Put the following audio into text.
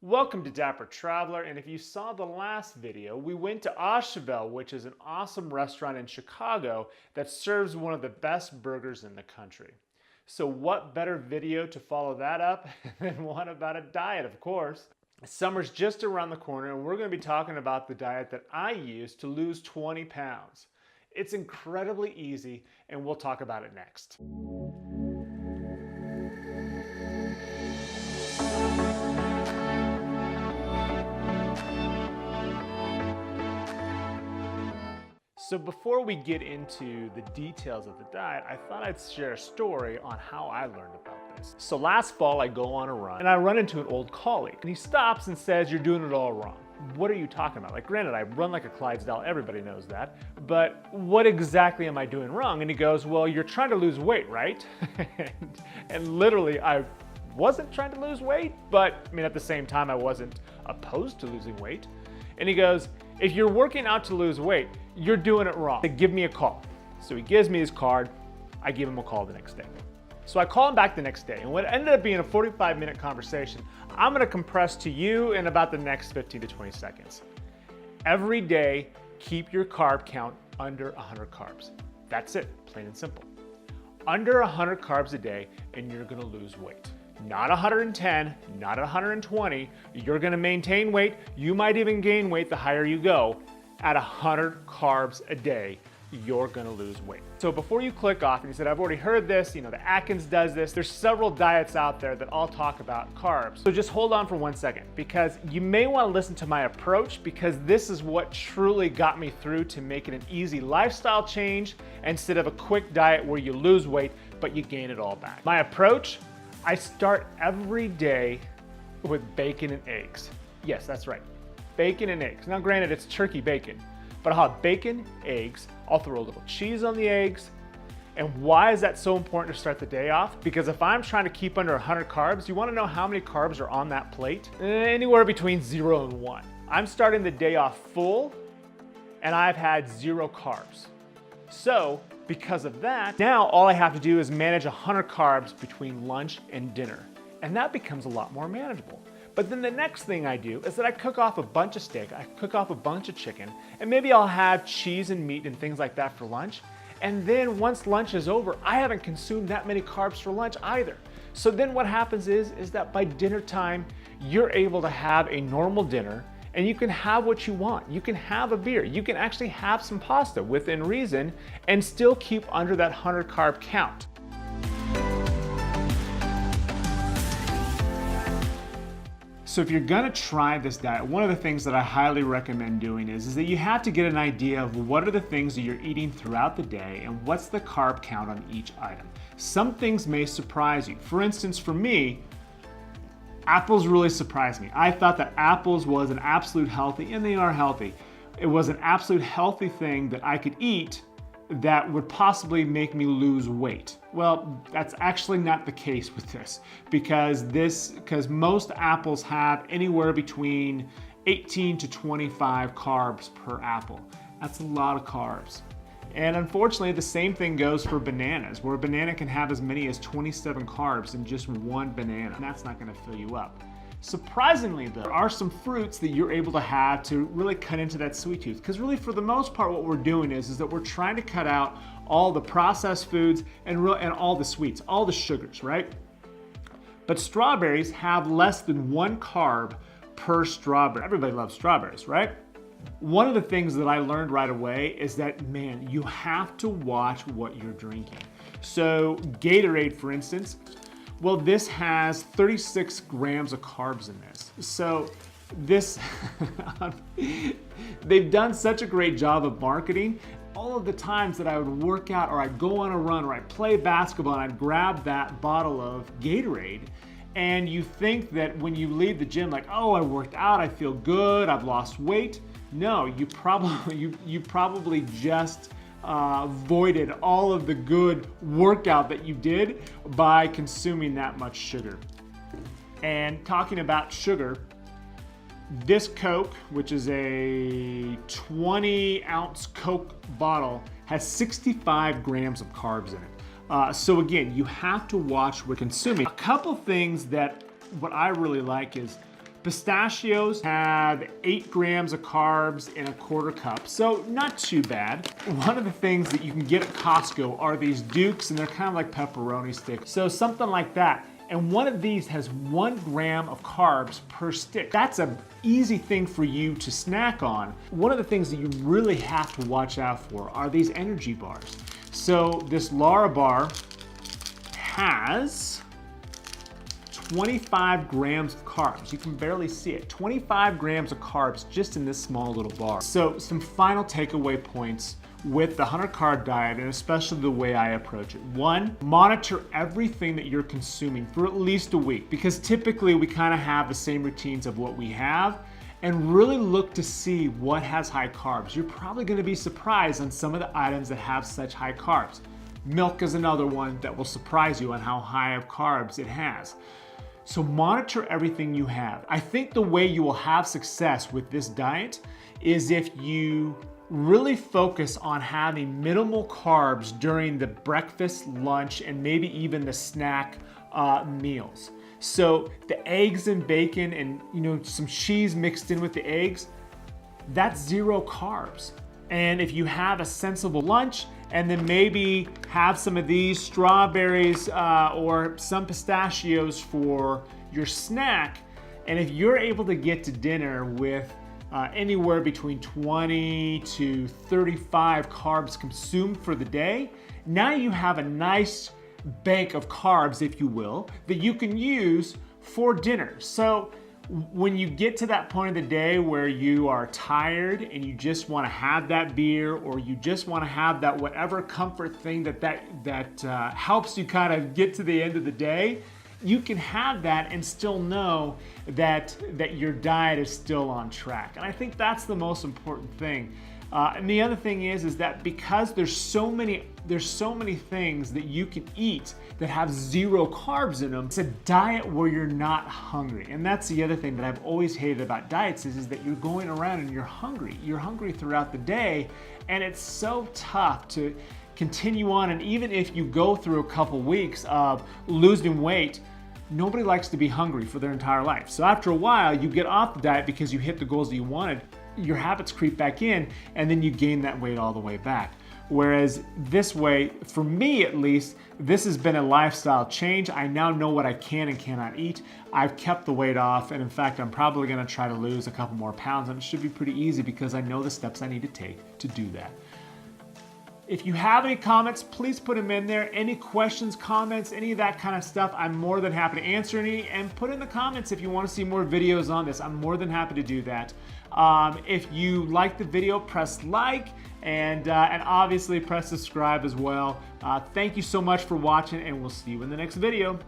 Welcome to Dapper Traveler, and if you saw the last video, we went to Asheville, which is an awesome restaurant in Chicago that serves one of the best burgers in the country. So what better video to follow that up than one about a diet, of course. Summer's just around the corner, and we're going to be talking about the diet that I use to lose 20 pounds. It's incredibly easy, and we'll talk about it next. So before we get into the details of the diet, I thought I'd share a story on how I learned about this. So last fall I go on a run and I run into an old colleague and he stops and says, "You're doing it all wrong." What are you talking about? Like, granted, I run like a Clydesdale, everybody knows that, but what exactly am I doing wrong? And he goes, "Well, you're trying to lose weight, right?" and literally I wasn't trying to lose weight, but I mean, at the same time, I wasn't opposed to losing weight. And he goes, "If you're working out to lose weight, you're doing it wrong. Give me a call." So he gives me his card. I give him a call the next day. So I call him back the next day, and what ended up being a 45-minute conversation, I'm gonna compress to you in about the next 15 to 20 seconds. Every day, keep your carb count under 100 carbs. That's it, plain and simple. Under 100 carbs a day, and you're gonna lose weight. Not 110, not 120, you're gonna maintain weight, you might even gain weight the higher you go. At 100 carbs a day, you're gonna lose weight. So before you click off and you said, "I've already heard this, the Atkins does this," there's several diets out there that all talk about carbs. So just hold on for 1 second, because you may wanna listen to my approach, because this is what truly got me through to make it an easy lifestyle change instead of a quick diet where you lose weight, but you gain it all back. My approach, I start every day with bacon and eggs. Yes, that's right, bacon and eggs. Now granted, it's turkey bacon, but I'll have bacon, eggs, I'll throw a little cheese on the eggs. And why is that so important to start the day off? Because if I'm trying to keep under 100 carbs, you wanna know how many carbs are on that plate? Anywhere between 0 and 1. I'm starting the day off full, and I've had 0 carbs. So, because of that, now all I have to do is manage 100 carbs between lunch and dinner. And that becomes a lot more manageable. But then the next thing I do is that I cook off a bunch of steak, I cook off a bunch of chicken, and maybe I'll have cheese and meat and things like that for lunch. And then once lunch is over, I haven't consumed that many carbs for lunch either. So then what happens is that by dinner time, you're able to have a normal dinner, and you can have what you want. You can have a beer. You can actually have some pasta within reason and still keep under that 100 carb count. So if you're gonna try this diet, one of the things that I highly recommend doing is that you have to get an idea of what are the things that you're eating throughout the day and what's the carb count on each item. Some things may surprise you. For instance, for me, apples really surprised me. I thought that apples was an absolute healthy, and they are healthy. It was an absolute healthy thing that I could eat that would possibly make me lose weight. Well, that's actually not the case with this, because most apples have anywhere between 18 to 25 carbs per apple. That's a lot of carbs. And unfortunately, the same thing goes for bananas, where a banana can have as many as 27 carbs in just one banana, and that's not gonna fill you up. Surprisingly though, there are some fruits that you're able to have to really cut into that sweet tooth, because really for the most part what we're doing is that we're trying to cut out all the processed foods and all the sweets, all the sugars, right? But strawberries have less than 1 carb per strawberry. Everybody loves strawberries, right? One of the things that I learned right away is that, man, you have to watch what you're drinking. So Gatorade, for instance, well, this has 36 grams of carbs in this. So this, they've done such a great job of marketing. All of the times that I would work out or I'd go on a run or I'd play basketball and I'd grab that bottle of Gatorade, and you think that when you leave the gym, like, oh, I worked out, I feel good, I've lost weight. No, you probably just voided all of the good workout that you did by consuming that much sugar. And talking about sugar, this Coke, which is a 20-ounce Coke bottle, has 65 grams of carbs in it. So again, you have to watch what you're consuming. A couple things that what I really like is Pistachios have 8 grams of carbs in a quarter cup, so not too bad. One of the things that you can get at Costco are these Dukes, and they're kind of like pepperoni sticks. So something like that. And one of these has 1 gram of carbs per stick. That's an easy thing for you to snack on. One of the things that you really have to watch out for are these energy bars. So this Lara bar has 25 grams of carbs. You can barely see it. 25 grams of carbs just in this small little bar. So some final takeaway points with the 100 carb diet, and especially the way I approach it. 1, monitor everything that you're consuming for at least a week, because typically we kind of have the same routines of what we have, and really look to see what has high carbs. You're probably going to be surprised on some of the items that have such high carbs. Milk is another one that will surprise you on how high of carbs it has. So monitor everything you have. I think the way you will have success with this diet is if you really focus on having minimal carbs during the breakfast, lunch, and maybe even the snack meals. So the eggs and bacon and some cheese mixed in with the eggs, that's 0 carbs. And if you have a sensible lunch and then maybe have some of these strawberries or some pistachios for your snack, and if you're able to get to dinner with anywhere between 20 to 35 carbs consumed for the day, now you have a nice bank of carbs, if you will, that you can use for dinner. So when you get to that point of the day where you are tired and you just want to have that beer, or you just want to have that whatever comfort thing that helps you kind of get to the end of the day, you can have that and still know that your diet is still on track. And I think that's the most important thing. And the other thing is that because there's so many things that you can eat that have 0 carbs in them, it's a diet where you're not hungry. And that's the other thing that I've always hated about diets is that you're going around and you're hungry. You're hungry throughout the day, and it's so tough to continue on. And even if you go through a couple weeks of losing weight, nobody likes to be hungry for their entire life. So after a while, you get off the diet because you hit the goals that you wanted, your habits creep back in, and then you gain that weight all the way back. Whereas this way, for me at least, this has been a lifestyle change. I now know what I can and cannot eat. I've kept the weight off, and in fact, I'm probably gonna try to lose a couple more pounds, and it should be pretty easy because I know the steps I need to take to do that. If you have any comments, please put them in there. Any questions, comments, any of that kind of stuff, I'm more than happy to answer any, and put in the comments if you want to see more videos on this. I'm more than happy to do that. If you like the video, press like, and obviously press subscribe as well. Thank you so much for watching, and we'll see you in the next video.